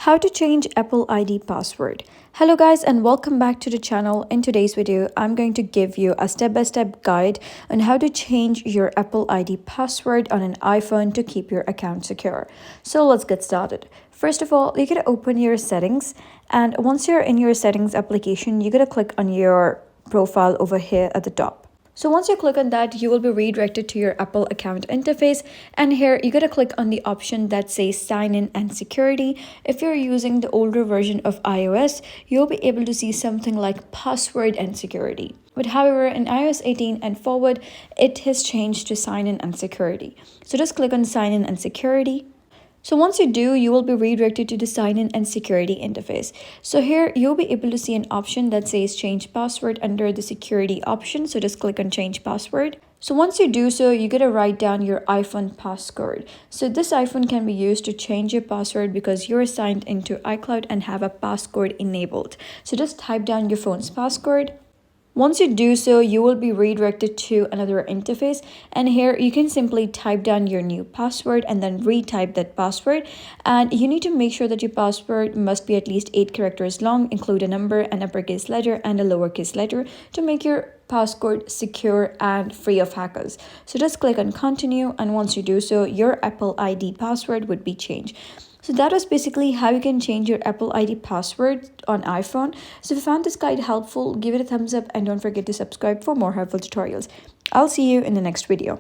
How to change Apple ID password. Hello guys and welcome back to the channel. In today's video, I'm going to give you a step-by-step guide on how to change your Apple ID password on an iPhone to keep your account secure. So let's get started. First of all, you're going to open your settings, and once you're in your settings application, you're going to click on your profile over here at the top. So once you click on that, you will be redirected to your Apple account interface, and here you gotta click on the option that says sign in and security. If you're using the older version of iOS, you'll be able to see something like password and security. But however, in iOS 18 and forward, it has changed to sign in and security. So just click on sign in and security. So once you do, you will be redirected to the sign in and security interface. So here you'll be able to see an option that says change password under the security option. So just click on change password. So once you do so, you gotta write down your iPhone passcode. So this iPhone can be used to change your password because you're signed into iCloud and have a passcode enabled. So just type down your phone's passcode. Once you do so, you will be redirected to another interface, and here you can simply type down your new password and then retype that password. And you need to make sure that your password must be at least 8 characters long, include a number, an uppercase letter and a lowercase letter to make your passcode secure and free of hackers. So just click on continue, and once you do so, your Apple ID password would be changed. So that was basically how you can change your Apple ID password on iPhone. So if you found this guide helpful, give it a thumbs up and don't forget to subscribe for more helpful tutorials. I'll see you in the next video.